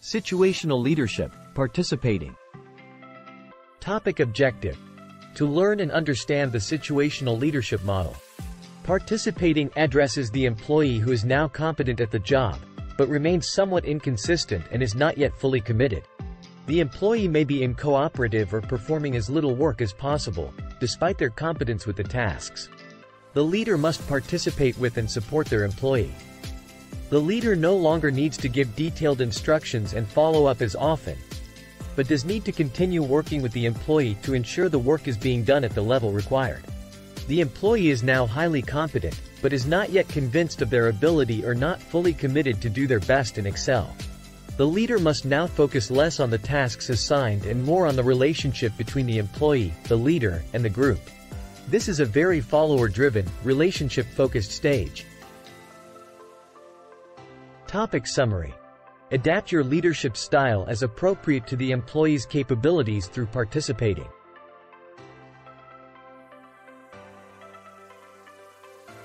Situational leadership, participating. Topic objective: to learn and understand the situational leadership model. Participating addresses the employee who is now competent at the job, but remains somewhat inconsistent and is not yet fully committed. The employee may be uncooperative or performing as little work as possible, despite their competence with the tasks. The leader must participate with and support their employee. The leader no longer needs to give detailed instructions and follow up as often, but does need to continue working with the employee to ensure the work is being done at the level required. The employee is now highly competent, but is not yet convinced of their ability or not fully committed to do their best and excel. The leader must now focus less on the tasks assigned and more on the relationship between the employee, the leader, and the group. This is a very follower-driven, relationship-focused stage. Topic summary: adapt your leadership style as appropriate to the employee's capabilities through participating.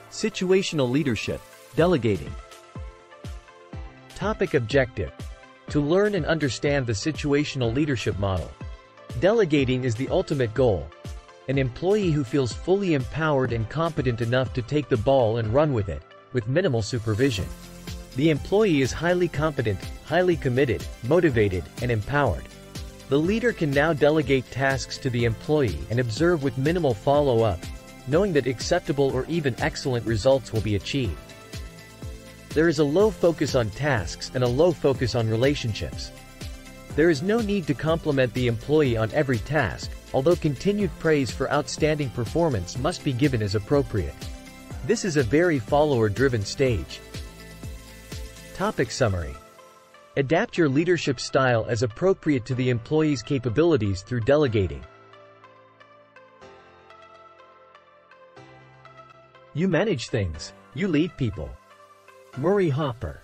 Situational leadership, delegating. Topic objective: to learn and understand the situational leadership model. Delegating is the ultimate goal. An employee who feels fully empowered and competent enough to take the ball and run with it, with minimal supervision. The employee is highly competent, highly committed, motivated, and empowered. The leader can now delegate tasks to the employee and observe with minimal follow-up, knowing that acceptable or even excellent results will be achieved. There is a low focus on tasks and a low focus on relationships. There is no need to compliment the employee on every task, although continued praise for outstanding performance must be given as appropriate. This is a very follower-driven stage. Topic summary: adapt your leadership style as appropriate to the employee's capabilities through delegating. You manage things, you lead people. Murray Hopper.